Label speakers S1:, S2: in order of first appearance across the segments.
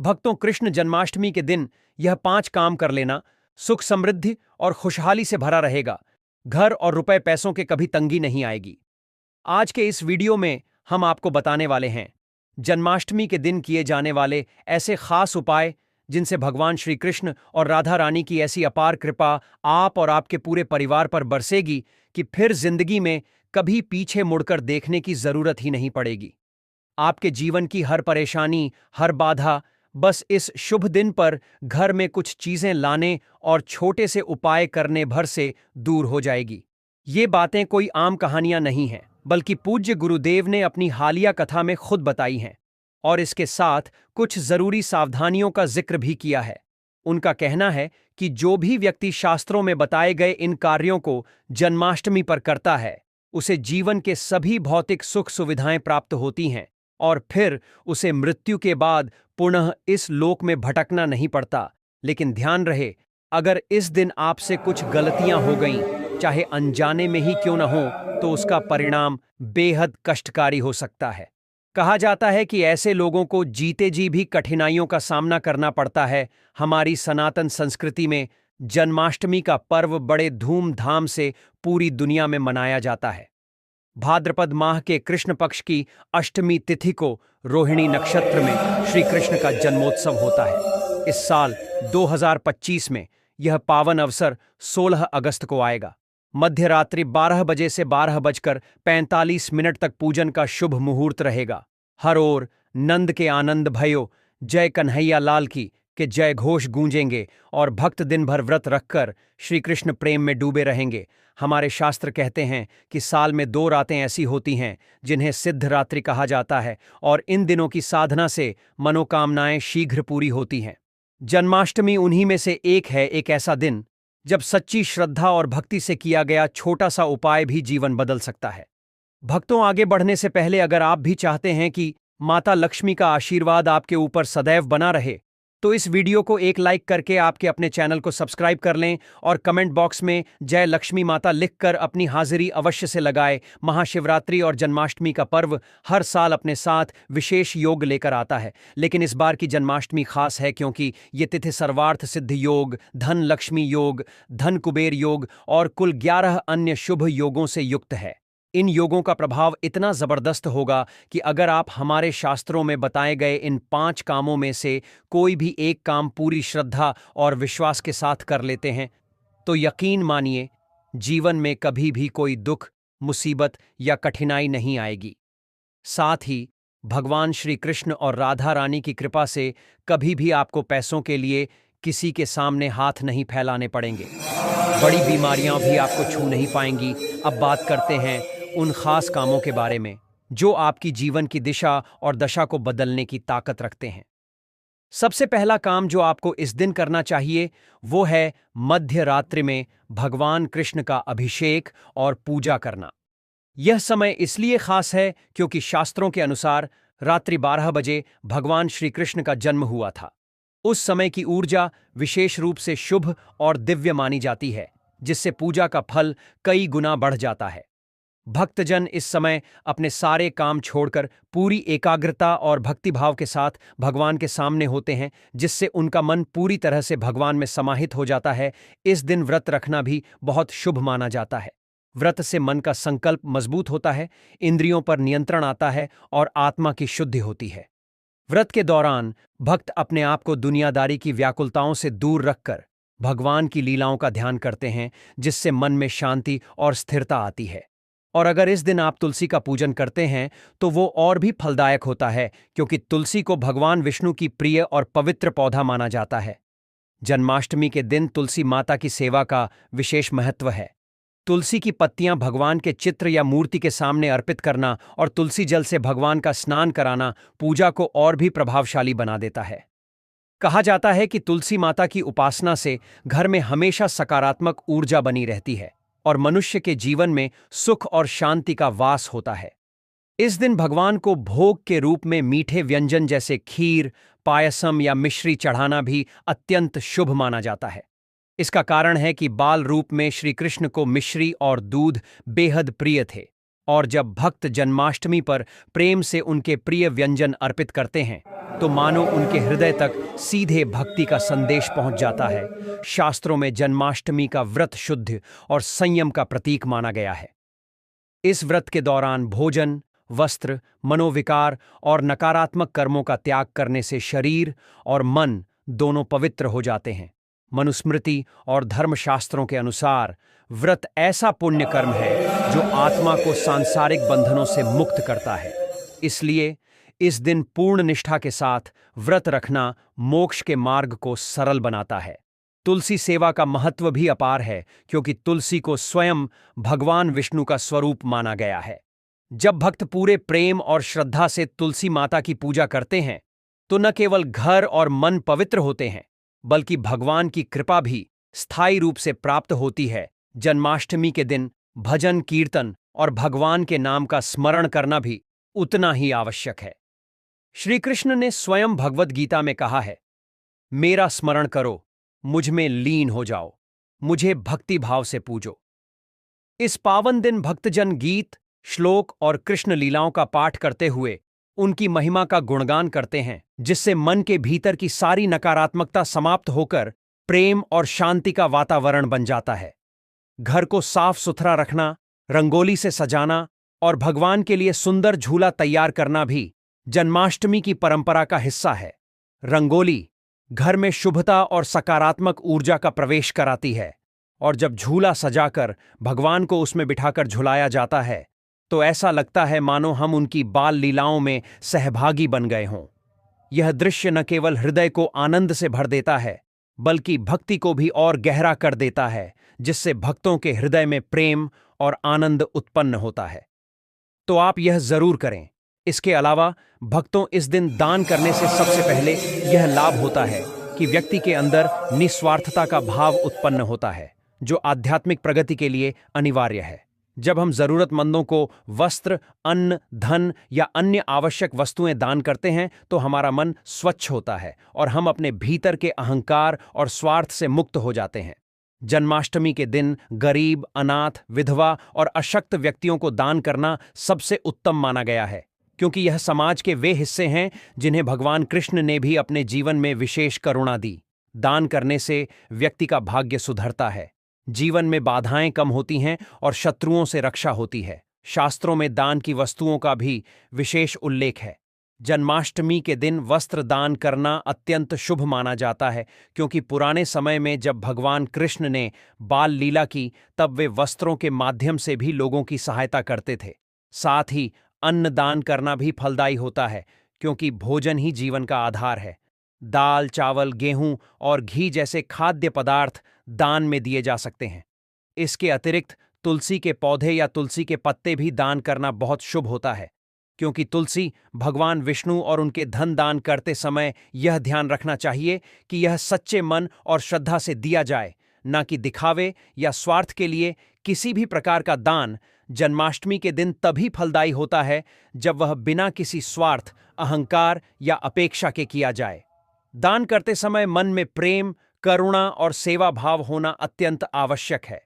S1: भक्तों, कृष्ण जन्माष्टमी के दिन यह 5 काम कर लेना, सुख समृद्धि और खुशहाली से भरा रहेगा। घर और रुपए पैसों के कभी तंगी नहीं आएगी। आज के इस वीडियो में हम आपको बताने वाले हैं जन्माष्टमी के दिन किए जाने वाले ऐसे खास उपाय जिनसे भगवान श्री कृष्ण और राधा रानी की ऐसी अपार कृपा आप और आपके पूरे परिवार पर बरसेगी कि फिर जिंदगी में कभी पीछे मुड़कर देखने की जरूरत ही नहीं पड़ेगी। आपके जीवन की हर परेशानी, हर बाधा बस इस शुभ दिन पर घर में कुछ चीजें लाने और छोटे से उपाय करने भर से दूर हो जाएगी। ये बातें कोई आम कहानियां नहीं हैं, बल्कि पूज्य गुरुदेव ने अपनी हालिया कथा में खुद बताई हैं और इसके साथ कुछ जरूरी सावधानियों का जिक्र भी किया है। उनका कहना है कि जो भी व्यक्ति शास्त्रों में बताए गए इन कार्यों को जन्माष्टमी पर करता है, उसे जीवन के सभी भौतिक सुख सुविधाएं प्राप्त होती हैं और फिर उसे मृत्यु के बाद पुनः इस लोक में भटकना नहीं पड़ता। लेकिन ध्यान रहे, अगर इस दिन आपसे कुछ गलतियां हो गईं, चाहे अनजाने में ही क्यों न हो, तो उसका परिणाम बेहद कष्टकारी हो सकता है। कहा जाता है कि ऐसे लोगों को जीते जी भी कठिनाइयों का सामना करना पड़ता है। हमारी सनातन संस्कृति में जन्माष्टमी का पर्व बड़े धूमधाम से पूरी दुनिया में मनाया जाता है। भाद्रपद माह के कृष्ण पक्ष की अष्टमी तिथि को रोहिणी नक्षत्र में श्री कृष्ण का जन्मोत्सव होता है। इस साल 2025 में यह पावन अवसर 16 अगस्त को आएगा। मध्य रात्रि 12 बजे से 12 बजकर 45 मिनट तक पूजन का शुभ मुहूर्त रहेगा। हर ओर नंद के आनंद भयो, जय कन्हैया लाल की के जय घोष गूंजेंगे और भक्त दिन भर व्रत रखकर श्री कृष्ण प्रेम में डूबे रहेंगे। हमारे शास्त्र कहते हैं कि साल में 2 रातें ऐसी होती हैं जिन्हें सिद्ध रात्रि कहा जाता है और इन दिनों की साधना से मनोकामनाएं शीघ्र पूरी होती हैं। जन्माष्टमी उन्हीं में से एक है, एक ऐसा दिन जब सच्ची श्रद्धा और भक्ति से किया गया छोटा सा उपाय भी जीवन बदल सकता है। भक्तों, आगे बढ़ने से पहले अगर आप भी चाहते हैं कि माता लक्ष्मी का आशीर्वाद आपके ऊपर सदैव बना रहे, तो इस वीडियो को एक लाइक करके आपके अपने चैनल को सब्सक्राइब कर लें और कमेंट बॉक्स में जय लक्ष्मी माता लिखकर अपनी हाजिरी अवश्य से लगाएं। महाशिवरात्रि और जन्माष्टमी का पर्व हर साल अपने साथ विशेष योग लेकर आता है, लेकिन इस बार की जन्माष्टमी खास है क्योंकि ये तिथि सर्वार्थ सिद्ध योग, धन लक्ष्मी योग, धन कुबेर योग और कुल 11 अन्य शुभ योगों से युक्त है। इन योगों का प्रभाव इतना जबरदस्त होगा कि अगर आप हमारे शास्त्रों में बताए गए इन 5 कामों में से कोई भी एक काम पूरी श्रद्धा और विश्वास के साथ कर लेते हैं, तो यकीन मानिए जीवन में कभी भी कोई दुख, मुसीबत या कठिनाई नहीं आएगी। साथ ही भगवान श्री कृष्ण और राधा रानी की कृपा से कभी भी आपको पैसों के लिए किसी के सामने हाथ नहीं फैलाने पड़ेंगे। बड़ी बीमारियां भी आपको छू नहीं पाएंगी। अब बात करते हैं उन खास कामों के बारे में जो आपकी जीवन की दिशा और दशा को बदलने की ताकत रखते हैं। सबसे पहला काम जो आपको इस दिन करना चाहिए वो है मध्य रात्रि में भगवान कृष्ण का अभिषेक और पूजा करना। यह समय इसलिए खास है क्योंकि शास्त्रों के अनुसार रात्रि 12 बजे भगवान श्री कृष्ण का जन्म हुआ था। उस समय की ऊर्जा विशेष रूप से शुभ और दिव्य मानी जाती है, जिससे पूजा का फल कई गुना बढ़ जाता है। भक्तजन इस समय अपने सारे काम छोड़कर पूरी एकाग्रता और भक्तिभाव के साथ भगवान के सामने होते हैं, जिससे उनका मन पूरी तरह से भगवान में समाहित हो जाता है। इस दिन व्रत रखना भी बहुत शुभ माना जाता है। व्रत से मन का संकल्प मजबूत होता है, इंद्रियों पर नियंत्रण आता है और आत्मा की शुद्धि होती है। व्रत के दौरान भक्त अपने आप को दुनियादारी की व्याकुलताओं से दूर रखकर भगवान की लीलाओं का ध्यान करते हैं, जिससे मन में शांति और स्थिरता आती है। और अगर इस दिन आप तुलसी का पूजन करते हैं तो वो और भी फलदायक होता है, क्योंकि तुलसी को भगवान विष्णु की प्रिय और पवित्र पौधा माना जाता है। जन्माष्टमी के दिन तुलसी माता की सेवा का विशेष महत्व है। तुलसी की पत्तियां भगवान के चित्र या मूर्ति के सामने अर्पित करना और तुलसी जल से भगवान का स्नान कराना पूजा को और भी प्रभावशाली बना देता है। कहा जाता है कि तुलसी माता की उपासना से घर में हमेशा सकारात्मक ऊर्जा बनी रहती है और मनुष्य के जीवन में सुख और शांति का वास होता है। इस दिन भगवान को भोग के रूप में मीठे व्यंजन जैसे खीर, पायसम या मिश्री चढ़ाना भी अत्यंत शुभ माना जाता है। इसका कारण है कि बाल रूप में श्री कृष्ण को मिश्री और दूध बेहद प्रिय थे। और जब भक्त जन्माष्टमी पर प्रेम से उनके प्रिय व्यंजन अर्पित करते हैं तो मानो उनके हृदय तक सीधे भक्ति का संदेश पहुंच जाता है। शास्त्रों में जन्माष्टमी का व्रत शुद्ध और संयम का प्रतीक माना गया है। इस व्रत के दौरान भोजन, वस्त्र, मनोविकार और नकारात्मक कर्मों का त्याग करने से शरीर और मन दोनों पवित्र हो जाते हैं। मनुस्मृति और धर्मशास्त्रों के अनुसार व्रत ऐसा पुण्य कर्म है जो आत्मा को सांसारिक बंधनों से मुक्त करता है। इसलिए इस दिन पूर्ण निष्ठा के साथ व्रत रखना मोक्ष के मार्ग को सरल बनाता है। तुलसी सेवा का महत्व भी अपार है क्योंकि तुलसी को स्वयं भगवान विष्णु का स्वरूप माना गया है। जब भक्त पूरे प्रेम और श्रद्धा से तुलसी माता की पूजा करते हैं तो न केवल घर और मन पवित्र होते हैं बल्कि भगवान की कृपा भी स्थायी रूप से प्राप्त होती है। जन्माष्टमी के दिन भजन, कीर्तन और भगवान के नाम का स्मरण करना भी उतना ही आवश्यक है। श्री कृष्ण ने स्वयं भगवद गीता में कहा है, मेरा स्मरण करो, मुझ में लीन हो जाओ, मुझे भक्ति भाव से पूजो। इस पावन दिन भक्तजन गीत, श्लोक और कृष्ण लीलाओं का पाठ करते हुए उनकी महिमा का गुणगान करते हैं, जिससे मन के भीतर की सारी नकारात्मकता समाप्त होकर प्रेम और शांति का वातावरण बन जाता है। घर को साफ सुथरा रखना, रंगोली से सजाना और भगवान के लिए सुंदर झूला तैयार करना भी जन्माष्टमी की परंपरा का हिस्सा है। रंगोली घर में शुभता और सकारात्मक ऊर्जा का प्रवेश कराती है और जब झूला सजाकर भगवान को उसमें बिठाकर झुलाया जाता है तो ऐसा लगता है मानो हम उनकी बाल लीलाओं में सहभागी बन गए हों। यह दृश्य न केवल हृदय को आनंद से भर देता है बल्कि भक्ति को भी और गहरा कर देता है, जिससे भक्तों के हृदय में प्रेम और आनंद उत्पन्न होता है। तो आप यह जरूर करें। इसके अलावा भक्तों इस दिन दान करने से सबसे पहले यह लाभ होता है कि व्यक्ति के अंदर निस्वार्थता का भाव उत्पन्न होता है, जो आध्यात्मिक प्रगति के लिए अनिवार्य है। जब हम जरूरतमंदों को वस्त्र, अन्न, धन या अन्य आवश्यक वस्तुएं दान करते हैं तो हमारा मन स्वच्छ होता है और हम अपने भीतर के अहंकार और स्वार्थ से मुक्त हो जाते हैं। जन्माष्टमी के दिन गरीब, अनाथ, विधवा और अशक्त व्यक्तियों को दान करना सबसे उत्तम माना गया है, क्योंकि यह समाज के वे हिस्से हैं जिन्हें भगवान कृष्ण ने भी अपने जीवन में विशेष करुणा दी। दान करने से व्यक्ति का भाग्य सुधरता है, जीवन में बाधाएं कम होती हैं और शत्रुओं से रक्षा होती है। शास्त्रों में दान की वस्तुओं का भी विशेष उल्लेख है। जन्माष्टमी के दिन वस्त्र दान करना अत्यंत शुभ माना जाता है, क्योंकि पुराने समय में जब भगवान कृष्ण ने बाल लीला की तब वे वस्त्रों के माध्यम से भी लोगों की सहायता करते थे। साथ ही अन्न दान करना भी फलदायी होता है, क्योंकि भोजन ही जीवन का आधार है। दाल, चावल, गेहूं और घी जैसे खाद्य पदार्थ दान में दिए जा सकते हैं। इसके अतिरिक्त तुलसी के पौधे या तुलसी के पत्ते भी दान करना बहुत शुभ होता है, क्योंकि तुलसी भगवान विष्णु और उनके धन दान करते समय यह ध्यान रखना चाहिए कि यह सच्चे मन और श्रद्धा से दिया जाए, न कि दिखावे या स्वार्थ के लिए। किसी भी प्रकार का दान जन्माष्टमी के दिन तभी फलदायी होता है जब वह बिना किसी स्वार्थ, अहंकार या अपेक्षा के किया जाए। दान करते समय मन में प्रेम, करुणा और सेवा भाव होना अत्यंत आवश्यक है।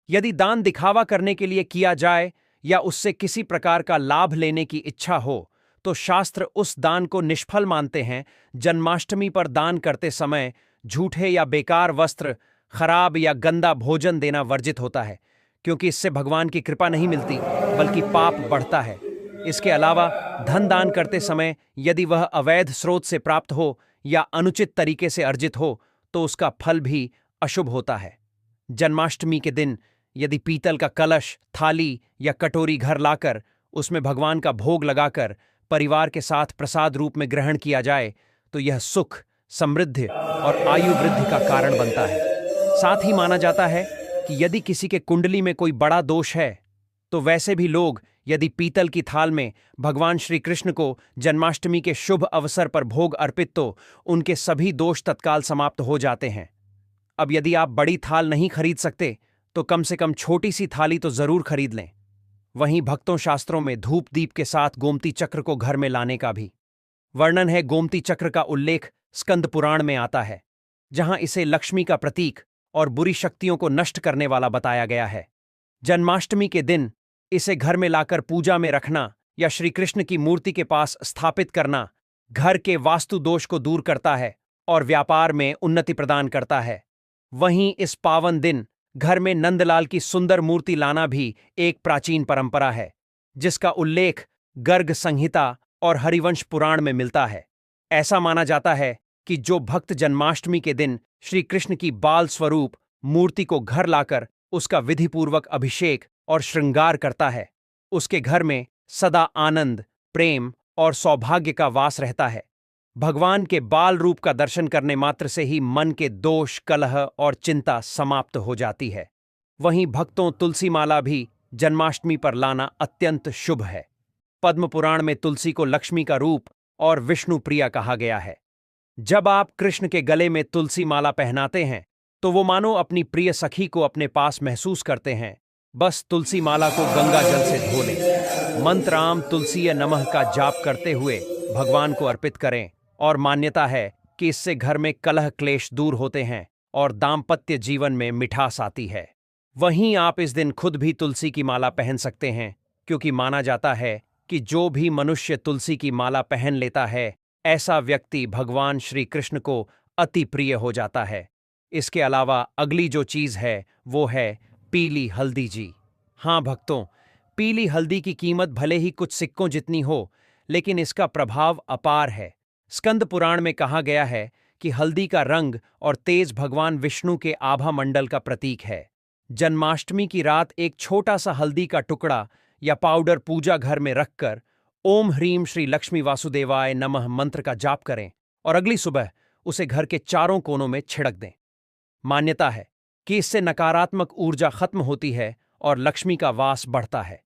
S1: यदि दान दिखावा करने के लिए किया जाए या उससे किसी प्रकार का लाभ लेने की इच्छा हो तो शास्त्र उस दान को निष्फल मानते हैं। जन्माष्टमी पर दान करते समय झूठे या बेकार वस्त्र, खराब या गंदा भोजन देना वर्जित होता है, क्योंकि इससे भगवान की कृपा नहीं मिलती बल्कि पाप बढ़ता है। इसके अलावा धन दान करते समय यदि वह अवैध स्रोत से प्राप्त हो या अनुचित तरीके से अर्जित हो तो उसका फल भी अशुभ होता है। जन्माष्टमी के दिन यदि पीतल का कलश, थाली या कटोरी घर लाकर उसमें भगवान का भोग लगाकर परिवार के साथ प्रसाद रूप में ग्रहण किया जाए तो यह सुख, समृद्धि और आयु वृद्धि का कारण बनता है। साथ ही माना जाता है कि यदि किसी के कुंडली में कोई बड़ा दोष है तो वैसे भी लोग यदि पीतल की थाल में भगवान श्री कृष्ण को जन्माष्टमी के शुभ अवसर पर भोग अर्पित तो उनके सभी दोष तत्काल समाप्त हो जाते हैं। अब यदि आप बड़ी थाल नहीं खरीद सकते तो कम से कम छोटी सी थाली तो जरूर खरीद लें। वहीं भक्तों शास्त्रों में धूप दीप के साथ गोमती चक्र को घर में लाने का भी वर्णन है। गोमती चक्र का उल्लेख स्कंद पुराण में आता है, जहां इसे लक्ष्मी का प्रतीक और बुरी शक्तियों को नष्ट करने वाला बताया गया है। जन्माष्टमी के दिन इसे घर में लाकर पूजा में रखना या श्री कृष्ण की मूर्ति के पास स्थापित करना घर के वास्तु दोष को दूर करता है और व्यापार में उन्नति प्रदान करता है। वहीं इस पावन दिन घर में नंदलाल की सुंदर मूर्ति लाना भी एक प्राचीन परंपरा है, जिसका उल्लेख गर्ग संहिता और हरिवंश पुराण में मिलता है। ऐसा माना जाता है कि जो भक्त जन्माष्टमी के दिन श्री कृष्ण की बाल स्वरूप मूर्ति को घर लाकर उसका विधिपूर्वक अभिषेक और श्रृंगार करता है, उसके घर में सदा आनंद, प्रेम और सौभाग्य का वास रहता है। भगवान के बाल रूप का दर्शन करने मात्र से ही मन के दोष, कलह और चिंता समाप्त हो जाती है। वहीं भक्तों तुलसी माला भी जन्माष्टमी पर लाना अत्यंत शुभ है। पद्म पुराण में तुलसी को लक्ष्मी का रूप और विष्णु प्रिया कहा गया है। जब आप कृष्ण के गले में तुलसी माला पहनाते हैं तो वो मानो अपनी प्रिय सखी को अपने पास महसूस करते हैं। बस तुलसी माला को गंगा जल से धो लें, मंत्राम तुलसीय नमः का जाप करते हुए भगवान को अर्पित करें और मान्यता है कि इससे घर में कलह क्लेश दूर होते हैं और दाम्पत्य जीवन में मिठास आती है। वहीं आप इस दिन खुद भी तुलसी की माला पहन सकते हैं, क्योंकि माना जाता है कि जो भी मनुष्य तुलसी की माला पहन लेता है, ऐसा व्यक्ति भगवान श्री कृष्ण को अति प्रिय हो जाता है। इसके अलावा अगली जो चीज है वो है पीली हल्दी जी। हाँ भक्तों, पीली हल्दी की कीमत भले ही कुछ सिक्कों जितनी हो, लेकिन इसका प्रभाव अपार है। स्कंद पुराण में कहा गया है कि हल्दी का रंग और तेज भगवान विष्णु के आभा मंडल का प्रतीक है। जन्माष्टमी की रात एक छोटा सा हल्दी का टुकड़ा या पाउडर पूजा घर में रखकर ओम ह्रीम श्री लक्ष्मी वासुदेवाय नमः मंत्र का जाप करें और अगली सुबह उसे घर के चारों कोनों में छिड़क दें। मान्यता है कि इससे नकारात्मक ऊर्जा खत्म होती है और लक्ष्मी का वास बढ़ता है।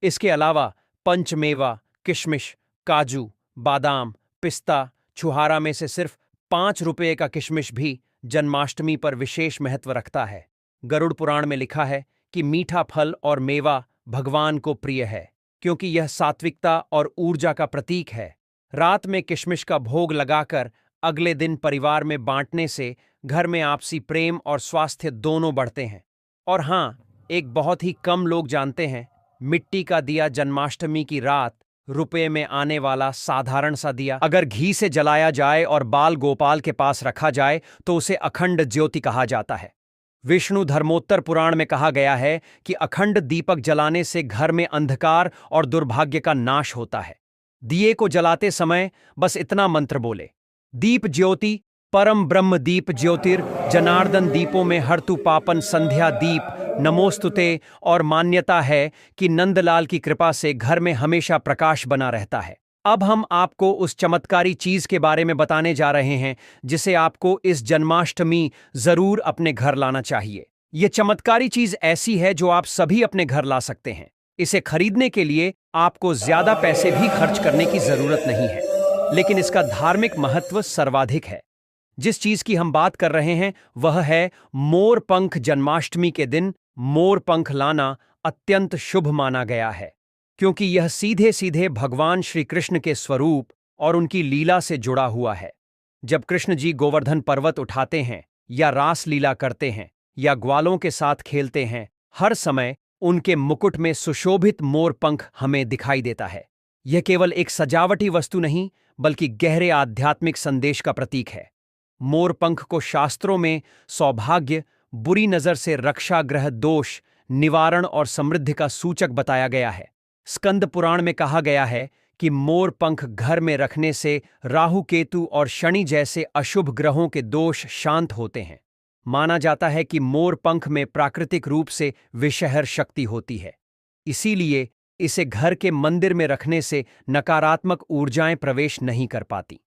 S1: इसके अलावा पंचमेवा, किशमिश, काजू, बादाम, पिस्ता, छुहारा में से सिर्फ 5 रुपये का किशमिश भी जन्माष्टमी पर विशेष महत्व रखता है। गरुड़ पुराण में लिखा है कि मीठा फल और मेवा भगवान को प्रिय है, क्योंकि यह सात्विकता और ऊर्जा का प्रतीक है। रात में किशमिश का भोग लगाकर अगले दिन परिवार में बांटने से घर में आपसी प्रेम और स्वास्थ्य दोनों बढ़ते हैं। और हाँ, एक बहुत ही कम लोग जानते हैं, मिट्टी का दिया जन्माष्टमी की रात रुपये में आने वाला साधारण सा दिया अगर घी से जलाया जाए और बाल गोपाल के पास रखा जाए तो उसे अखंड ज्योति कहा जाता है। विष्णु धर्मोत्तर पुराण में कहा गया है कि अखंड दीपक जलाने से घर में अंधकार और दुर्भाग्य का नाश होता है। दिए को जलाते समय बस इतना मंत्र बोले, दीप ज्योति परम ब्रह्म दीप ज्योतिर जनार्दन दीपों में हरतु पापन संध्या दीप नमोस्तुते। और मान्यता है कि नंदलाल की कृपा से घर में हमेशा प्रकाश बना रहता है। अब हम आपको उस चमत्कारी चीज के बारे में बताने जा रहे हैं जिसे आपको इस जन्माष्टमी जरूर अपने घर लाना चाहिए। यह चमत्कारी चीज ऐसी है जो आप सभी अपने घर ला सकते हैं। इसे खरीदने के लिए आपको ज्यादा पैसे भी खर्च करने की जरूरत नहीं है, लेकिन इसका धार्मिक महत्व सर्वाधिक है। जिस चीज की हम बात कर रहे हैं वह है मोर पंख। जन्माष्टमी के दिन मोर पंख लाना अत्यंत शुभ माना गया है, क्योंकि यह सीधे सीधे भगवान श्री कृष्ण के स्वरूप और उनकी लीला से जुड़ा हुआ है। जब कृष्ण जी गोवर्धन पर्वत उठाते हैं या रास लीला करते हैं या ग्वालों के साथ खेलते हैं, हर समय उनके मुकुट में सुशोभित मोर पंख हमें दिखाई देता है। यह केवल एक सजावटी वस्तु नहीं, बल्कि गहरे आध्यात्मिक संदेश का प्रतीक है। मोर पंख को शास्त्रों में सौभाग्य, बुरी नजर से रक्षा, ग्रह दोष निवारण और समृद्धि का सूचक बताया गया है। स्कंद पुराण में कहा गया है कि मोर पंख घर में रखने से राहु, केतु और शनि जैसे अशुभ ग्रहों के दोष शांत होते हैं। माना जाता है कि मोर पंख में प्राकृतिक रूप से विषहर शक्ति होती है, इसीलिए इसे घर के मंदिर में रखने से नकारात्मक ऊर्जाएं प्रवेश नहीं कर पाती।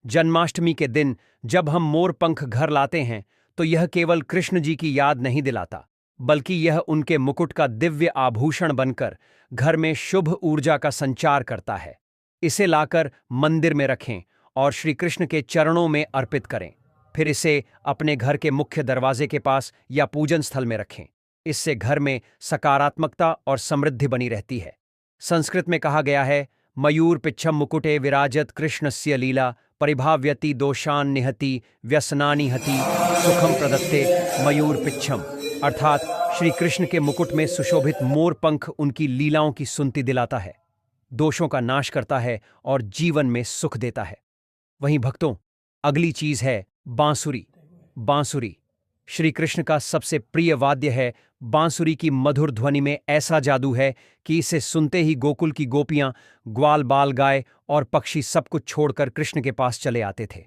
S1: जन्माष्टमी के दिन जब हम मोर पंख घर लाते हैं तो यह केवल कृष्ण जी की याद नहीं दिलाता, बल्कि यह उनके मुकुट का दिव्य आभूषण बनकर घर में शुभ ऊर्जा का संचार करता है। इसे लाकर मंदिर में रखें और श्री कृष्ण के चरणों में अर्पित करें। फिर इसे अपने घर के मुख्य दरवाजे के पास या पूजन स्थल में रखें। इससे घर में सकारात्मकता और समृद्धि बनी रहती है। संस्कृत में कहा गया है, मयूर पिच्छम मुकुटे विराजत कृष्णस्य लीला परिभाव्यति दोषान निहति व्यसनानि हति सुखम प्रदत्ते मयूर पिच्छम। अर्थात श्री कृष्ण के मुकुट में सुशोभित मोर पंख उनकी लीलाओं की सुनती दिलाता है, दोषों का नाश करता है और जीवन में सुख देता है। वहीं भक्तों, अगली चीज है बांसुरी। बांसुरी श्री कृष्ण का सबसे प्रिय वाद्य है। बांसुरी की मधुर ध्वनि में ऐसा जादू है कि इसे सुनते ही गोकुल की गोपियां, ग्वाल बाल गाय और पक्षी सब कुछ छोड़कर कृष्ण के पास चले आते थे।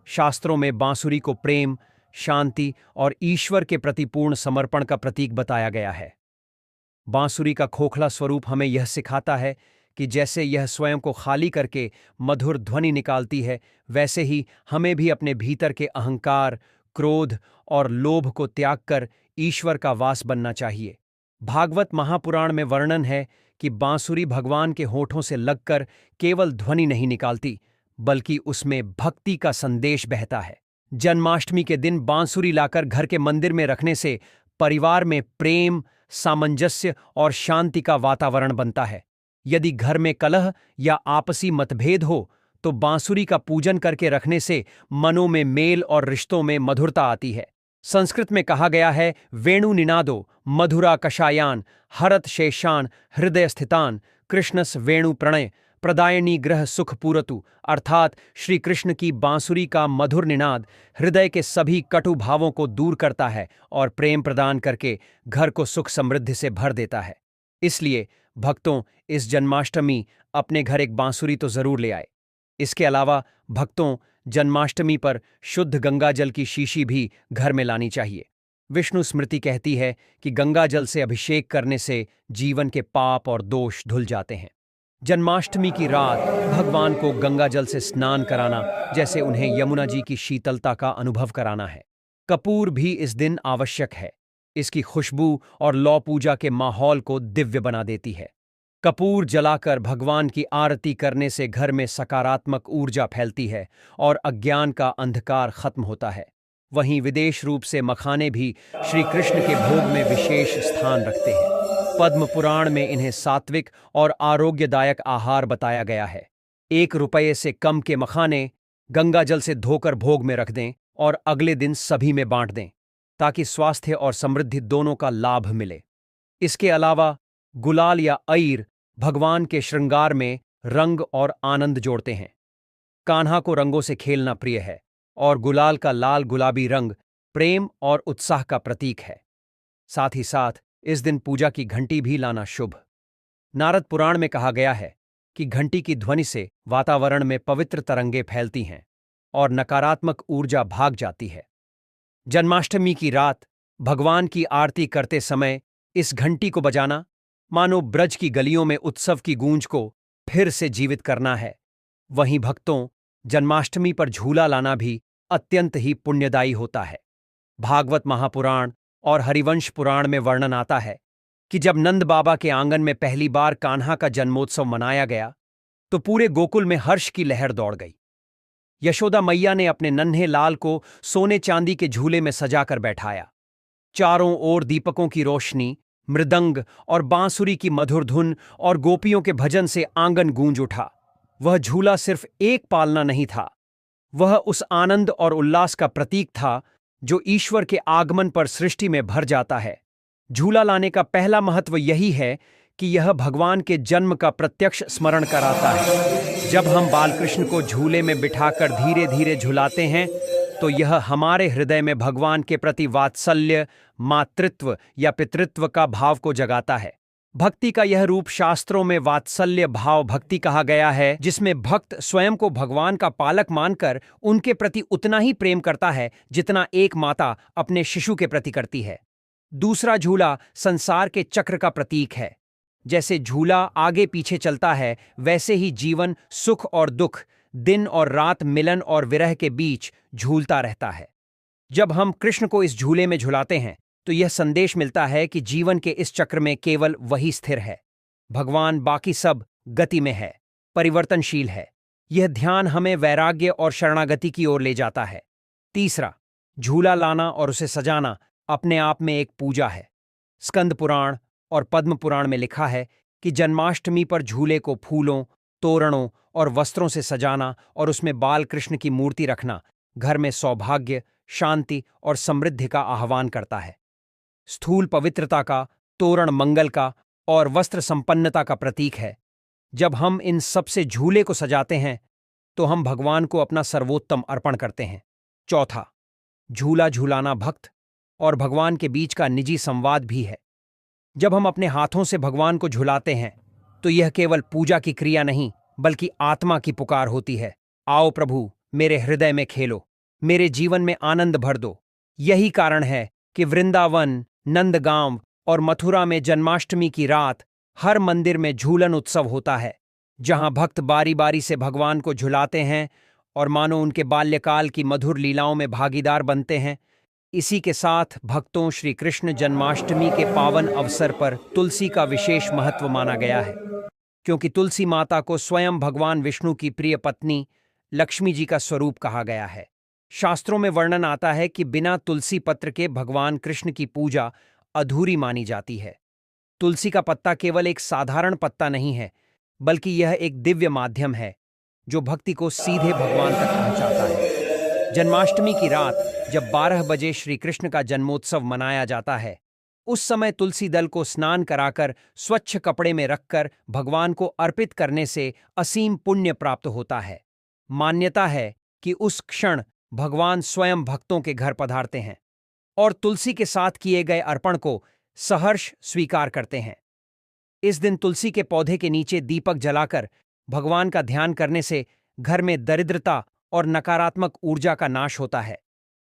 S1: शास्त्रों में बांसुरी को प्रेम, शांति और ईश्वर के प्रति पूर्ण समर्पण का प्रतीक बताया गया है। बांसुरी का खोखला स्वरूप हमें यह सिखाता है कि जैसे यह स्वयं को खाली करके मधुर ध्वनि निकालती है, वैसे ही हमें भी अपने भीतर के अहंकार, क्रोध और लोभ को त्याग कर ईश्वर का वास बनना चाहिए। भागवत महापुराण में वर्णन है कि बांसुरी भगवान के होठों से लगकर केवल ध्वनि नहीं निकालती, बल्कि उसमें भक्ति का संदेश बहता है। जन्माष्टमी के दिन बांसुरी लाकर घर के मंदिर में रखने से परिवार में प्रेम, सामंजस्य और शांति का वातावरण बनता है। यदि घर में कलह या आपसी मतभेद हो, तो बांसुरी का पूजन करके रखने से मनों में मेल और रिश्तों में मधुरता आती है। संस्कृत में कहा गया है, वेणु निनादो मधुरा कषायान हरत शेषान हृदय स्थितान कृष्णस वेणु प्रणय प्रदायनी ग्रह सुख पूरतु। अर्थात श्री कृष्ण की बांसुरी का मधुर निनाद हृदय के सभी कटु भावों को दूर करता है और प्रेम प्रदान करके घर को सुख समृद्धि से भर देता है। इसलिए भक्तों, इस जन्माष्टमी अपने घर एक बांसुरी तो जरूर ले आए। इसके अलावा भक्तों, जन्माष्टमी पर शुद्ध गंगा जल की शीशी भी घर में लानी चाहिए। विष्णु स्मृति कहती है कि गंगा जल से अभिषेक करने से जीवन के पाप और दोष धुल जाते हैं। जन्माष्टमी की रात भगवान को गंगा जल से स्नान कराना जैसे उन्हें यमुना जी की शीतलता का अनुभव कराना है। कपूर भी इस दिन आवश्यक है। इसकी खुशबू और लौ पूजा के माहौल को दिव्य बना देती है। कपूर जलाकर भगवान की आरती करने से घर में सकारात्मक ऊर्जा फैलती है और अज्ञान का अंधकार खत्म होता है। वहीं विदेश रूप से मखाने भी श्री कृष्ण के भोग में विशेष स्थान रखते हैं। पद्म पुराण में इन्हें सात्विक और आरोग्यदायक आहार बताया गया है। 1 रुपये से कम के मखाने गंगा जल से धोकर भोग में रख दें और अगले दिन सभी में बांट दें, ताकि स्वास्थ्य और समृद्धि दोनों का लाभ मिले। इसके अलावा गुलाल या अईर भगवान के श्रृंगार में रंग और आनंद जोड़ते हैं। कान्हा को रंगों से खेलना प्रिय है और गुलाल का लाल गुलाबी रंग प्रेम और उत्साह का प्रतीक है। साथ ही साथ इस दिन पूजा की घंटी भी लाना शुभ। नारद पुराण में कहा गया है कि घंटी की ध्वनि से वातावरण में पवित्र तरंगें फैलती हैं और नकारात्मक ऊर्जा भाग जाती है। जन्माष्टमी की रात भगवान की आरती करते समय इस घंटी को बजाना मानो ब्रज की गलियों में उत्सव की गूंज को फिर से जीवित करना है। वहीं भक्तों, जन्माष्टमी पर झूला लाना भी अत्यंत ही पुण्यदायी होता है। भागवत महापुराण और हरिवंश पुराण में वर्णन आता है कि जब नंद बाबा के आंगन में पहली बार कान्हा का जन्मोत्सव मनाया गया, तो पूरे गोकुल में हर्ष की लहर दौड़ गई। यशोदा मैया ने अपने नन्हे लाल को सोने चांदी के झूले में सजाकर बैठाया। चारों ओर दीपकों की रोशनी, मृदंग और बांसुरी की मधुर धुन और गोपियों के भजन से आंगन गूंज उठा। वह झूला सिर्फ एक पालना नहीं था, वह उस आनंद और उल्लास का प्रतीक था जो ईश्वर के आगमन पर सृष्टि में भर जाता है। झूला लाने का पहला महत्व यही है कि यह भगवान के जन्म का प्रत्यक्ष स्मरण कराता है। जब हम बालकृष्ण को झूले में बिठाकर धीरे धीरे झुलाते हैं, तो यह हमारे हृदय में भगवान के प्रति वात्सल्य, मातृत्व या पितृत्व का भाव को जगाता है। भक्ति का यह रूप शास्त्रों में वात्सल्य भाव भक्ति कहा गया है, जिसमें भक्त स्वयं को भगवान का पालक मानकर उनके प्रति उतना ही प्रेम करता है जितना एक माता अपने शिशु के प्रति करती है। दूसरा झूला संसार के चक्र का प्रतीक है। जैसे झूला आगे पीछे चलता है, वैसे ही जीवन सुख और दुख, दिन और रात, मिलन और विरह के बीच झूलता रहता है। जब हम कृष्ण को इस झूले में झुलाते हैं, तो यह संदेश मिलता है कि जीवन के इस चक्र में केवल वही स्थिर है। भगवान बाकी सब गति में है, परिवर्तनशील है। यह ध्यान हमें वैराग्य और शरणागति की ओर ले जाता है। तीसरा, झूला लाना और उसे सजाना अपने आप में एक पूजा है। स्कंद पुराण और पद्म पुराण में लिखा है कि जन्माष्टमी पर झूले को फूलों, तोरणों और वस्त्रों से सजाना और उसमें बाल कृष्ण की मूर्ति रखना घर में सौभाग्य, शांति और समृद्धि का आह्वान करता है। स्थूल पवित्रता का, तोरण मंगल का और वस्त्र संपन्नता का प्रतीक है। जब हम इन सब से झूले को सजाते हैं तो हम भगवान को अपना सर्वोत्तम अर्पण करते हैं। चौथा, झूला झूलाना भक्त और भगवान के बीच का निजी संवाद भी है। जब हम अपने हाथों से भगवान को झुलाते हैं तो यह केवल पूजा की क्रिया नहीं बल्कि आत्मा की पुकार होती है। आओ प्रभु, मेरे हृदय में खेलो, मेरे जीवन में आनंद भर दो। यही कारण है कि वृंदावन, नंदगांव और मथुरा में जन्माष्टमी की रात हर मंदिर में झूलन उत्सव होता है, जहां भक्त बारी बारी से भगवान को झुलाते हैं और मानो उनके बाल्यकाल की मधुर लीलाओं में भागीदार बनते हैं। इसी के साथ भक्तों, श्री कृष्ण जन्माष्टमी के पावन अवसर पर तुलसी का विशेष महत्व माना गया है, क्योंकि तुलसी माता को स्वयं भगवान विष्णु की प्रिय पत्नी लक्ष्मी जी का स्वरूप कहा गया है। शास्त्रों में वर्णन आता है कि बिना तुलसी पत्र के भगवान कृष्ण की पूजा अधूरी मानी जाती है। तुलसी का पत्ता केवल एक साधारण पत्ता नहीं है, बल्कि यह एक दिव्य माध्यम है जो भक्ति को सीधे भगवान तक पहुंचाता है। जन्माष्टमी की रात जब 12 बजे श्री कृष्ण का जन्मोत्सव मनाया जाता है, उस समय तुलसी दल को स्नान कराकर स्वच्छ कपड़े में रखकर भगवान को अर्पित करने से असीम पुण्य प्राप्त होता है। मान्यता है कि उस क्षण भगवान स्वयं भक्तों के घर पधारते हैं और तुलसी के साथ किए गए अर्पण को सहर्ष स्वीकार करते हैं। इस दिन तुलसी के पौधे के नीचे दीपक जलाकर भगवान का ध्यान करने से घर में दरिद्रता और नकारात्मक ऊर्जा का नाश होता है।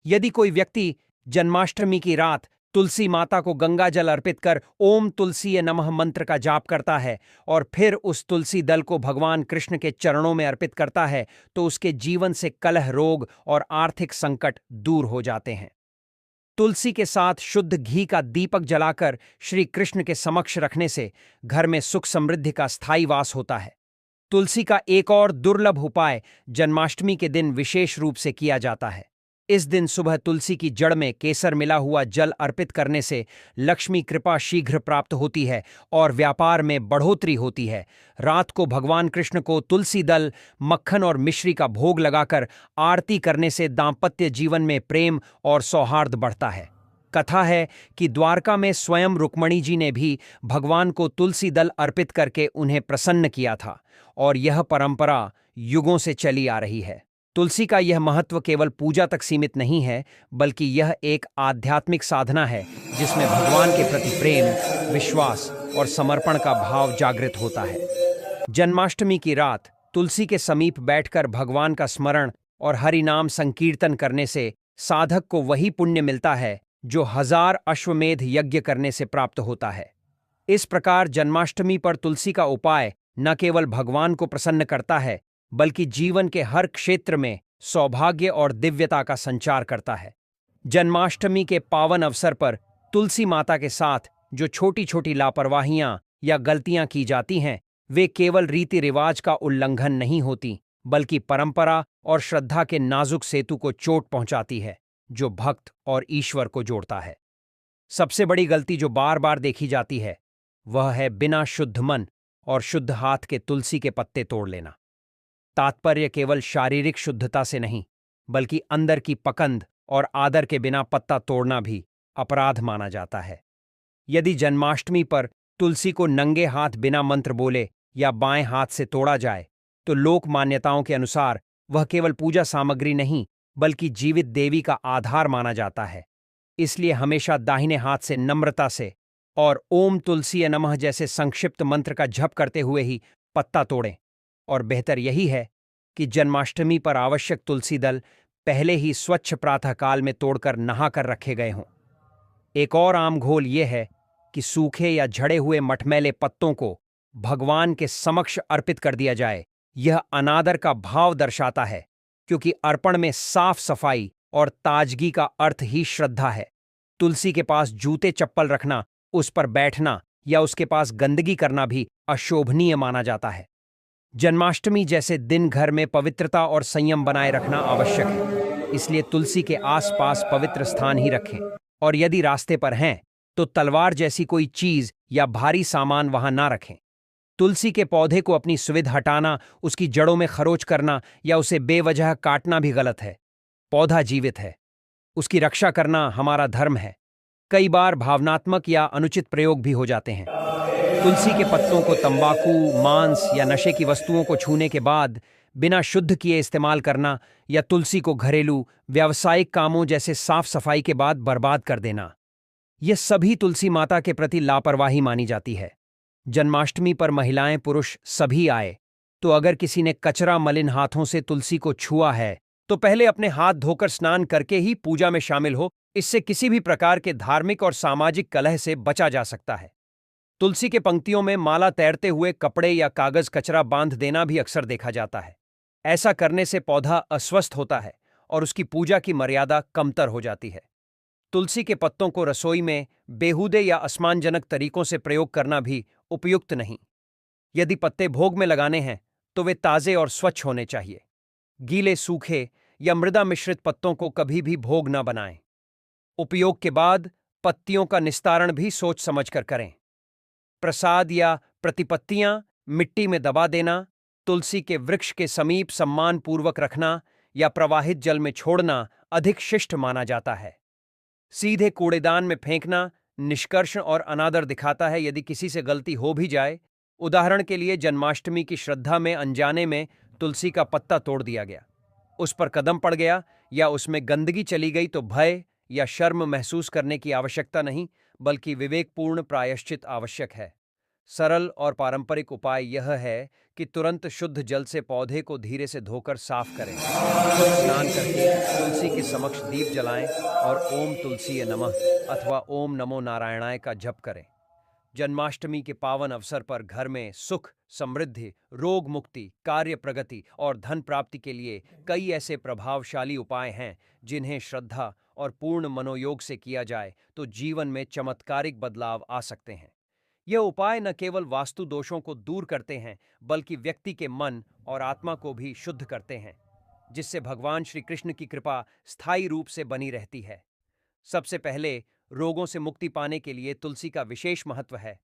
S1: यदि कोई व्यक्ति जन्माष्टमी की रात तुलसी माता को गंगा जल अर्पित कर ओम तुलसीय नमः मंत्र का जाप करता है और फिर उस तुलसी दल को भगवान कृष्ण के चरणों में अर्पित करता है, तो उसके जीवन से कलह, रोग और आर्थिक संकट दूर हो जाते हैं। तुलसी के साथ शुद्ध घी का दीपक जलाकर श्री कृष्ण के समक्ष रखने से घर में सुख समृद्धि का स्थायी वास होता है। तुलसी का एक और दुर्लभ उपाय जन्माष्टमी के दिन विशेष रूप से किया जाता है। इस दिन सुबह तुलसी की जड़ में केसर मिला हुआ जल अर्पित करने से लक्ष्मी कृपा शीघ्र प्राप्त होती है और व्यापार में बढ़ोतरी होती है। रात को भगवान कृष्ण को तुलसी दल, मक्खन और मिश्री का भोग लगाकर आरती करने से दाम्पत्य जीवन में प्रेम और सौहार्द बढ़ता है। कथा है कि द्वारका में स्वयं रुक्मणी जी ने भी भगवान को तुलसी दल अर्पित करके उन्हें प्रसन्न किया था और यह परंपरा युगों से चली आ रही है। तुलसी का यह महत्व केवल पूजा तक सीमित नहीं है, बल्कि यह एक आध्यात्मिक साधना है जिसमें भगवान के प्रति प्रेम, विश्वास और समर्पण का भाव जागृत होता है। जन्माष्टमी की रात तुलसी के समीप बैठकर भगवान का स्मरण और हरि नाम संकीर्तन करने से साधक को वही पुण्य मिलता है जो 1000 अश्वमेध यज्ञ करने से प्राप्त होता है। इस प्रकार जन्माष्टमी पर तुलसी का उपाय न केवल भगवान को प्रसन्न करता है, बल्कि जीवन के हर क्षेत्र में सौभाग्य और दिव्यता का संचार करता है। जन्माष्टमी के पावन अवसर पर तुलसी माता के साथ जो छोटी छोटी लापरवाहियां या गलतियां की जाती हैं, वे केवल रीति रिवाज का उल्लंघन नहीं होती, बल्कि परंपरा और श्रद्धा के नाजुक सेतु को चोट पहुंचाती है, जो भक्त और ईश्वर को जोड़ता है। सबसे बड़ी गलती जो बार बार देखी जाती है, वह है बिना शुद्ध मन और शुद्ध हाथ के तुलसी के पत्ते तोड़ लेना। तात्पर्य केवल शारीरिक शुद्धता से नहीं, बल्कि अंदर की पकंद और आदर के बिना पत्ता तोड़ना भी अपराध माना जाता है। यदि जन्माष्टमी पर तुलसी को नंगे हाथ बिना मंत्र बोले या बाएं हाथ से तोड़ा जाए, तो लोक मान्यताओं के अनुसार वह केवल पूजा सामग्री नहीं, बल्कि जीवित देवी का आधार माना जाता है। इसलिए हमेशा दाहिने हाथ से नम्रता से और ओम तुलसीय नमः जैसे संक्षिप्त मंत्र का जप करते हुए ही पत्ता तोड़ें। और बेहतर यही है कि जन्माष्टमी पर आवश्यक तुलसी दल पहले ही स्वच्छ प्रातःकाल में तोड़कर नहाकर रखे गए हों। एक और आम घोल यह है कि सूखे या झड़े हुए मटमैले पत्तों को भगवान के समक्ष अर्पित कर दिया जाए। यह अनादर का भाव दर्शाता है, क्योंकि अर्पण में साफ सफाई और ताजगी का अर्थ ही श्रद्धा है। तुलसी के पास जूते चप्पल रखना, उस पर बैठना या उसके पास गंदगी करना भी अशोभनीय माना जाता है। जन्माष्टमी जैसे दिन घर में पवित्रता और संयम बनाए रखना आवश्यक है, इसलिए तुलसी के आसपास पवित्र स्थान ही रखें और यदि रास्ते पर हैं तो तलवार जैसी कोई चीज या भारी सामान वहां ना रखें। तुलसी के पौधे को अपनी सुविधा हटाना, उसकी जड़ों में खरोच करना या उसे बेवजह काटना भी गलत है। पौधा जीवित है, उसकी रक्षा करना हमारा धर्म है। कई बार भावनात्मक या अनुचित प्रयोग भी हो जाते हैं। तुलसी के पत्तों को तंबाकू, मांस या नशे की वस्तुओं को छूने के बाद बिना शुद्ध किए इस्तेमाल करना या तुलसी को घरेलू, व्यावसायिक कामों जैसे साफ सफाई के बाद बर्बाद कर देना, ये सभी तुलसी माता के प्रति लापरवाही मानी जाती है। जन्माष्टमी पर महिलाएं पुरुष सभी आए, तो अगर किसी ने कचरा मलिन हाथों से तुलसी को छुआ है तो पहले अपने हाथ धोकर स्नान करके ही पूजा में शामिल हो। इससे किसी भी प्रकार के धार्मिक और सामाजिक कलह से बचा जा सकता है। तुलसी के पंक्तियों में माला तैरते हुए कपड़े या कागज कचरा बांध देना भी अक्सर देखा जाता है। ऐसा करने से पौधा अस्वस्थ होता है और उसकी पूजा की मर्यादा कमतर हो जाती है। तुलसी के पत्तों को रसोई में बेहूदे या असमानजनक तरीकों से प्रयोग करना भी उपयुक्त नहीं। यदि पत्ते भोग में लगाने हैं तो वे ताजे और स्वच्छ होने चाहिए। गीले, सूखे या मृदा मिश्रित पत्तों को कभी भी भोग न बनाएं। उपयोग के बाद पत्तियों का निस्तारण भी सोच समझकर करें। प्रसाद या प्रतिपत्तियां मिट्टी में दबा देना, तुलसी के वृक्ष के समीप सम्मानपूर्वक रखना या प्रवाहित जल में छोड़ना अधिक शिष्ट माना जाता है। सीधे कूड़ेदान में फेंकना निष्कर्ष और अनादर दिखाता है। यदि किसी से गलती हो भी जाए, उदाहरण के लिए जन्माष्टमी की श्रद्धा में अनजाने में तुलसी का पत्ता तोड़ दिया गया, उस पर कदम पड़ गया या उसमें गंदगी चली गई, तो भय या शर्म महसूस करने की आवश्यकता नहीं, बल्कि विवेकपूर्ण प्रायश्चित आवश्यक है। सरल और पारंपरिक उपाय यह है कि तुरंत शुद्ध जल से पौधे को धीरे से धोकर साफ करें। स्नान करके तुलसी के समक्ष दीप जलाएं और ओम तुलसीय नमः अथवा ओम नमो नारायणाय का जप करें। जन्माष्टमी के पावन अवसर पर घर में सुख, समृद्धि, रोग मुक्ति, कार्य प्रगति और धन प्राप्ति के लिए कई ऐसे प्रभावशाली उपाय हैं जिन्हें श्रद्धा और पूर्ण मनोयोग से किया जाए तो जीवन में चमत्कारिक बदलाव आ सकते हैं। यह उपाय न केवल वास्तु दोषों को दूर करते हैं, बल्कि व्यक्ति के मन और आत्मा को भी शुद्ध करते हैं, जिससे भगवान श्री कृष्ण की कृपा स्थायी रूप से बनी रहती है। सबसे पहले, रोगों से मुक्ति पाने के लिए तुलसी का विशेष महत्व है।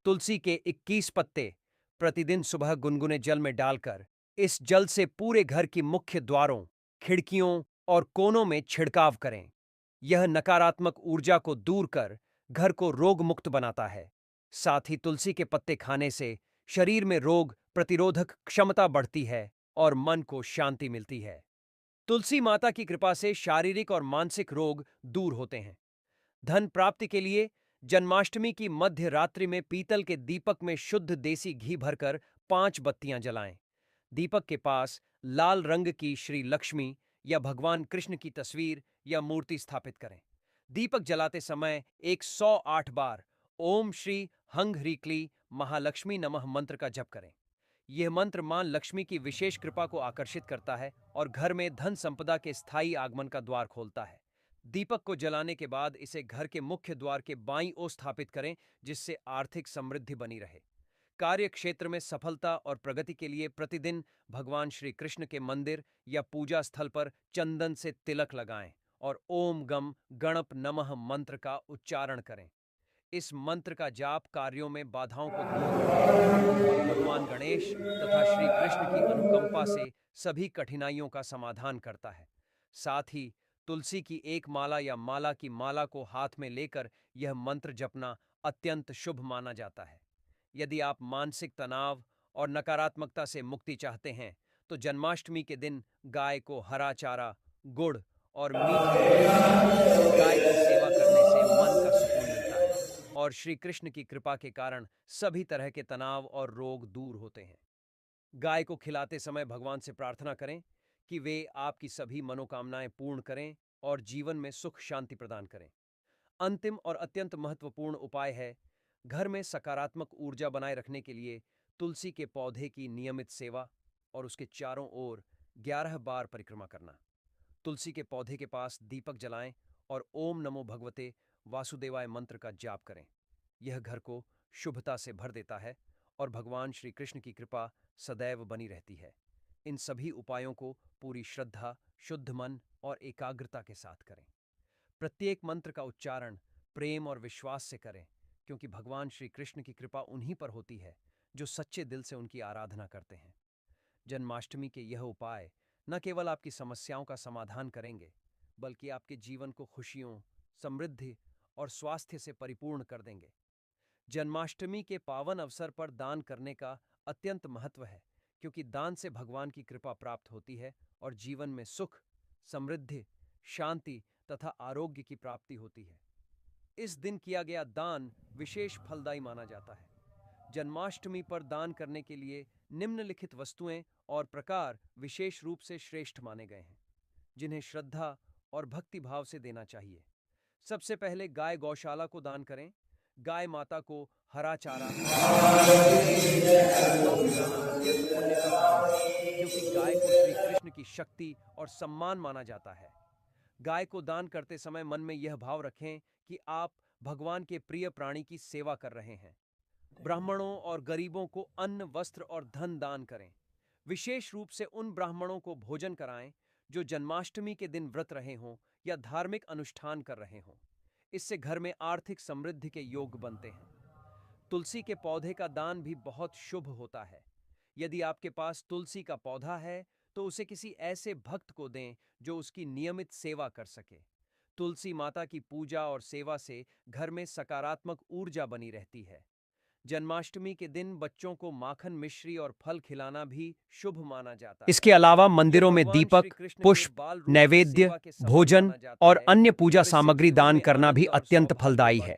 S1: तुलसी के 21 पत्ते प्रतिदिन सुबह गुनगुने जल में डालकर इस जल से पूरे घर की मुख्य द्वारों, खिड़कियों और कोनों में छिड़काव करें। यह नकारात्मक ऊर्जा को दूर कर घर को रोग मुक्त बनाता है। साथ ही तुलसी के पत्ते खाने से शरीर में रोग प्रतिरोधक क्षमता बढ़ती है और मन को शांति मिलती है। तुलसी माता की कृपा से शारीरिक और मानसिक रोग दूर होते हैं। धन प्राप्ति के लिए जन्माष्टमी की मध्य रात्रि में पीतल के दीपक में शुद्ध देसी घी भरकर 5 बत्तियां जलाएं। दीपक के पास लाल रंग की श्री लक्ष्मी या भगवान कृष्ण की तस्वीर या मूर्ति स्थापित करें। दीपक जलाते समय 108 बार ओम श्री हंग ह्री क्ली महालक्ष्मी नमः मंत्र का जप करें। यह मंत्र मां लक्ष्मी की विशेष कृपा को आकर्षित करता है और घर में धन संपदा के स्थायी आगमन का द्वार खोलता है। दीपक को जलाने के बाद इसे घर के मुख्य द्वार के बाईं ओर स्थापित करें, जिससे आर्थिक समृद्धि बनी रहे। कार्य क्षेत्र में सफलता और प्रगति के लिए प्रतिदिन भगवान श्री कृष्ण के मंदिर या पूजा स्थल पर चंदन से तिलक लगाएं और ओम गम गणप नमः मंत्र का उच्चारण करें। इस मंत्र का जाप कार्यों में बाधाओं को दूर करता है। भगवान गणेश तथा श्री कृष्ण की अनुकंपा से सभी कठिनाइयों का समाधान करता है। साथ ही तुलसी की एक माला या माला की माला को हाथ में लेकर यह मंत्र जपना अत्यंत शुभ माना जाता है। यदि आप मानसिक तनाव और नकारात्मकता से मुक्ति चाहते हैं तो जन्माष्टमी के दिन गाय को हरा चारा, गुड़ और मीठी गाय की सेवा करने से मन का सुकून मिलता है और श्री कृष्ण की कृपा के कारण सभी तरह के तनाव और रोग दूर होते हैं। गाय को खिलाते समय भगवान से प्रार्थना करें कि वे आपकी सभी मनोकामनाएं पूर्ण करें और जीवन में सुख शांति प्रदान करें। अंतिम और अत्यंत महत्वपूर्ण उपाय है, घर में सकारात्मक ऊर्जा बनाए रखने के लिए तुलसी के पौधे की नियमित सेवा और उसके चारों ओर 11 बार परिक्रमा करना। तुलसी के पौधे के पास दीपक जलाएं और ओम नमो भगवते वासुदेवाय मंत्र का जाप करें। यह घर को शुभता से भर देता है और भगवान श्री कृष्ण की कृपा सदैव बनी रहती है। इन सभी उपायों को पूरी श्रद्धा, शुद्ध मन और एकाग्रता के साथ करें। प्रत्येक मंत्र का उच्चारण प्रेम और विश्वास से करें, क्योंकि भगवान श्री कृष्ण की कृपा उन्हीं पर होती है जो सच्चे दिल से उनकी आराधना करते हैं। जन्माष्टमी के यह उपाय न केवल आपकी समस्याओं का समाधान करेंगे, बल्कि आपके जीवन को खुशियों, समृद्धि और स्वास्थ्य से परिपूर्ण कर देंगे। जन्माष्टमी के पावन अवसर पर दान करने का अत्यंत महत्व है, क्योंकि दान से भगवान की कृपा प्राप्त होती है और जीवन में सुख, समृद्धि, शांति तथा आरोग्य की प्राप्ति होती है। इस दिन किया गया दान विशेष फलदायी माना जाता है। जन्माष्टमी पर दान करने के लिए निम्नलिखित वस्तुएं और प्रकार विशेष रूप से श्रेष्ठ माने गए हैं, जिन्हें श्रद्धा और भक्ति भाव से देना चाहिए। सबसे पहले गाय गौशाला को दान करें। गाय माता को हरा चारा क्योंकि गाय को श्री कृष्ण की शक्ति और सम्मान माना जाता है। गाय को दान करते समय मन में यह भाव रखें कि आप भगवान के प्रिय प्राणी की सेवा कर रहे हैं। ब्राह्मणों और गरीबों को अन्न, वस्त्र और धन दान करें। विशेष रूप से उन ब्राह्मणों को भोजन कराएं जो जन्माष्टमी के दिन व्रत रहे हों या धार्मिक अनुष्ठान कर रहे हों। इससे घर में आर्थिक समृद्धि के योग बनते हैं। तुलसी के पौधे का दान भी बहुत शुभ होता है। यदि आपके पास तुलसी का पौधा है तो उसे किसी ऐसे भक्त को दें जो उसकी नियमित सेवा कर सके। तुलसी माता की पूजा और सेवा से घर में सकारात्मक ऊर्जा बनी रहती है। जन्माष्टमी के दिन बच्चों को माखन, मिश्री और फल खिलाना भी शुभ माना जाता है। इसके अलावा मंदिरों में दीपक, पुष्प, नैवेद्य, भोजन और अन्य पूजा सामग्री दान करना भी अत्यंत फलदायी है।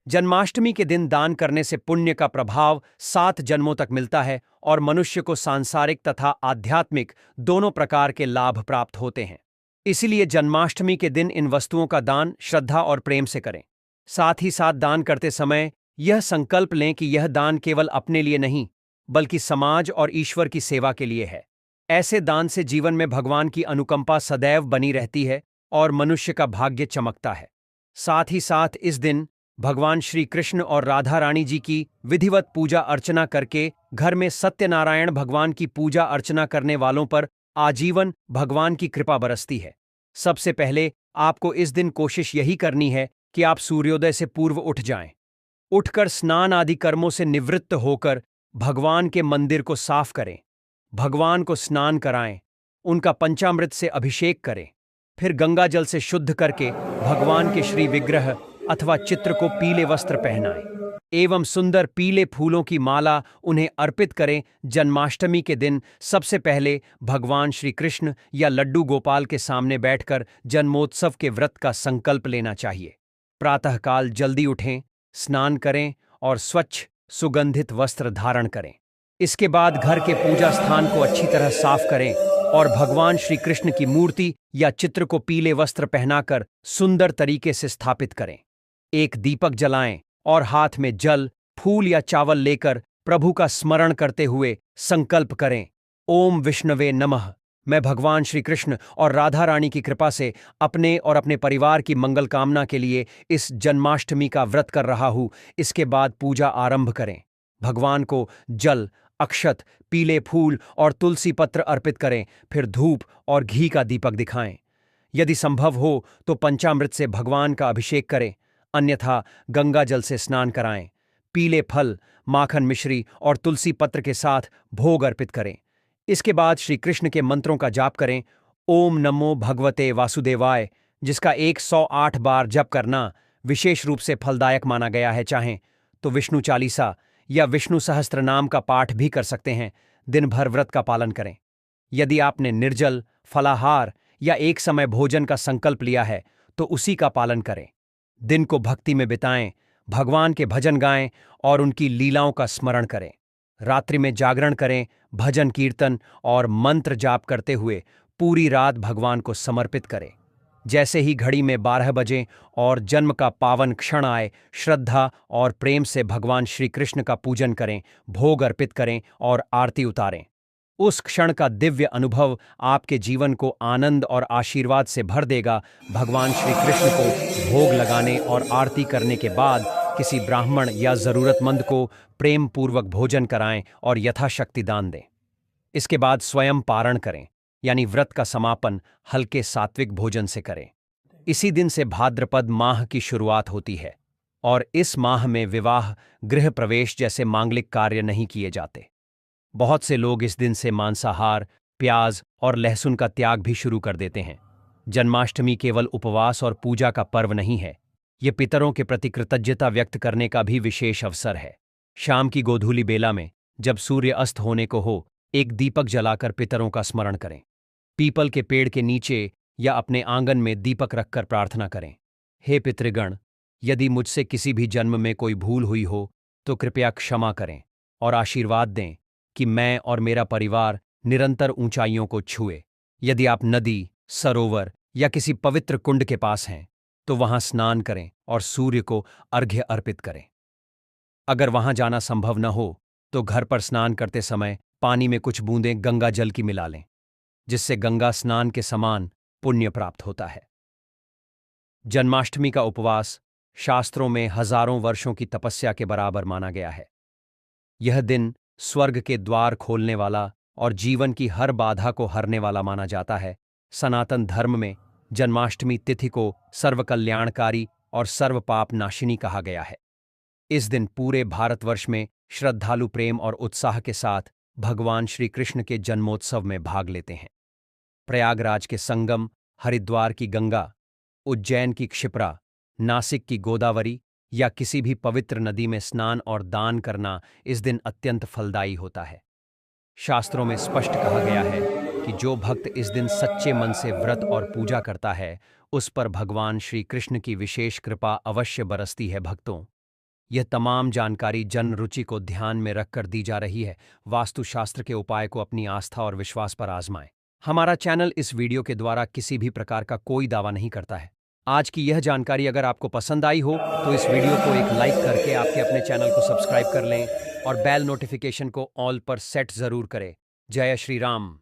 S1: जन्माष्टमी के दिन दान करने से पुण्य का प्रभाव 7 जन्मों तक मिलता है और मनुष्य को सांसारिक तथा आध्यात्मिक दोनों प्रकार के लाभ प्राप्त होते हैं। इसलिए जन्माष्टमी के दिन इन वस्तुओं का दान श्रद्धा और प्रेम से करें। साथ ही साथ दान करते समय यह संकल्प लें कि यह दान केवल अपने लिए नहीं, बल्कि समाज और ईश्वर की सेवा के लिए है। ऐसे दान से जीवन में भगवान की अनुकंपा सदैव बनी रहती है और मनुष्य का भाग्य चमकता है। साथ ही साथ इस दिन भगवान श्री कृष्ण और राधा रानी जी की विधिवत पूजा अर्चना करके घर में सत्यनारायण भगवान की पूजा अर्चना करने वालों पर आजीवन भगवान की कृपा बरसती है। सबसे पहले आपको इस दिन कोशिश यही करनी है कि आप सूर्योदय से पूर्व उठ जाएं। उठकर स्नान आदि कर्मों से निवृत्त होकर भगवान के मंदिर को साफ करें। भगवान को स्नान कराएं, उनका पंचामृत से अभिषेक करें। फिर गंगा जल से शुद्ध करके भगवान के श्री विग्रह अथवा चित्र को पीले वस्त्र पहनाएं एवं सुंदर पीले फूलों की माला उन्हें अर्पित करें। जन्माष्टमी के दिन सबसे पहले भगवान श्री कृष्ण या लड्डू गोपाल के सामने बैठकर जन्मोत्सव के व्रत का संकल्प लेना चाहिए। प्रातःकाल जल्दी उठें, स्नान करें और स्वच्छ सुगंधित वस्त्र धारण करें। इसके बाद घर के पूजा स्थान को अच्छी तरह साफ करें और भगवान श्री कृष्ण की मूर्ति या चित्र को पीले वस्त्र पहनाकर सुंदर तरीके से स्थापित करें। एक दीपक जलाएं और हाथ में जल, फूल या चावल लेकर प्रभु का स्मरण करते हुए संकल्प करें, ओम विष्णवे नमः। मैं भगवान श्री कृष्ण और राधा रानी की कृपा से अपने और अपने परिवार की मंगल कामना के लिए इस जन्माष्टमी का व्रत कर रहा हूं। इसके बाद पूजा आरंभ करें। भगवान को जल, अक्षत, पीले फूल और तुलसी पत्र अर्पित करें। फिर धूप और घी का दीपक दिखाएं। यदि संभव हो तो पंचामृत से भगवान का अभिषेक करें, अन्यथा गंगा जल से स्नान कराएं। पीले फल, माखन, मिश्री और तुलसी पत्र के साथ भोग अर्पित करें। इसके बाद श्री कृष्ण के मंत्रों का जाप करें। ओम नमो भगवते वासुदेवाय, जिसका 108 बार जप करना विशेष रूप से फलदायक माना गया है। चाहें तो विष्णु चालीसा या विष्णु सहस्त्र नाम का पाठ भी कर सकते हैं। दिन भर व्रत का पालन करें। यदि आपने निर्जल, फलाहार या एक समय भोजन का संकल्प लिया है तो उसी का पालन करें। दिन को भक्ति में बिताएं, भगवान के भजन गाएं और उनकी लीलाओं का स्मरण करें। रात्रि में जागरण करें, भजन, कीर्तन और मंत्र जाप करते हुए पूरी रात भगवान को समर्पित करें। जैसे ही घड़ी में 12 बजे और जन्म का पावन क्षण आए, श्रद्धा और प्रेम से भगवान श्री कृष्ण का पूजन करें, भोग अर्पित करें और आरती उतारें। उस क्षण का दिव्य अनुभव आपके जीवन को आनंद और आशीर्वाद से भर देगा। भगवान श्री कृष्ण को भोग लगाने और आरती करने के बाद किसी ब्राह्मण या जरूरतमंद को प्रेम पूर्वक भोजन कराएं और यथाशक्ति दान दें। इसके बाद स्वयं पारण करें, यानी व्रत का समापन हल्के सात्विक भोजन से करें। इसी दिन से भाद्रपद माह की शुरुआत होती है और इस माह में विवाह, गृह प्रवेश जैसे मांगलिक कार्य नहीं किए जाते। बहुत से लोग इस दिन से मांसाहार, प्याज और लहसुन का त्याग भी शुरू कर देते हैं। जन्माष्टमी केवल उपवास और पूजा का पर्व नहीं है, ये पितरों के प्रति कृतज्ञता व्यक्त करने का भी विशेष अवसर है। शाम की गोधूली बेला में जब सूर्य अस्त होने को हो, एक दीपक जलाकर पितरों का स्मरण करें। पीपल के पेड़ के नीचे या अपने आंगन में दीपक रखकर प्रार्थना करें। हे पितृगण, यदि मुझसे किसी भी जन्म में कोई भूल हुई हो तो कृपया क्षमा करें और आशीर्वाद दें कि मैं और मेरा परिवार निरंतर ऊंचाइयों को छुए। यदि आप नदी, सरोवर या किसी पवित्र कुंड के पास हैं तो वहां स्नान करें और सूर्य को अर्घ्य अर्पित करें। अगर वहां जाना संभव न हो तो घर पर स्नान करते समय पानी में कुछ बूंदें गंगा जल की मिला लें, जिससे गंगा स्नान के समान पुण्य प्राप्त होता है। जन्माष्टमी का उपवास शास्त्रों में हजारों वर्षों की तपस्या के बराबर माना गया है। यह दिन स्वर्ग के द्वार खोलने वाला और जीवन की हर बाधा को हरने वाला माना जाता है। सनातन धर्म में जन्माष्टमी तिथि को सर्वकल्याणकारी और सर्व पाप नाशिनी कहा गया है। इस दिन पूरे भारतवर्ष में श्रद्धालु प्रेम और उत्साह के साथ भगवान श्री कृष्ण के जन्मोत्सव में भाग लेते हैं। प्रयागराज के संगम, हरिद्वार की गंगा, उज्जैन की क्षिप्रा, नासिक की गोदावरी या किसी भी पवित्र नदी में स्नान और दान करना इस दिन अत्यंत फलदायी होता है। शास्त्रों में स्पष्ट कहा गया है कि जो भक्त इस दिन सच्चे मन से व्रत और पूजा करता है, उस पर भगवान श्री कृष्ण की विशेष कृपा अवश्य बरसती है। भक्तों, यह तमाम जानकारी जन रुचि को ध्यान में रखकर दी जा रही है। वास्तुशास्त्र के उपाय को अपनी आस्था और विश्वास पर आजमाएं। हमारा चैनल इस वीडियो के द्वारा किसी भी प्रकार का कोई दावा नहीं करता है। आज की यह जानकारी अगर आपको पसंद आई हो तो इस वीडियो को एक लाइक करके आपके अपने चैनल को सब्सक्राइब कर लें और बेल नोटिफिकेशन को ऑल पर सेट जरूर करें। जय श्री राम।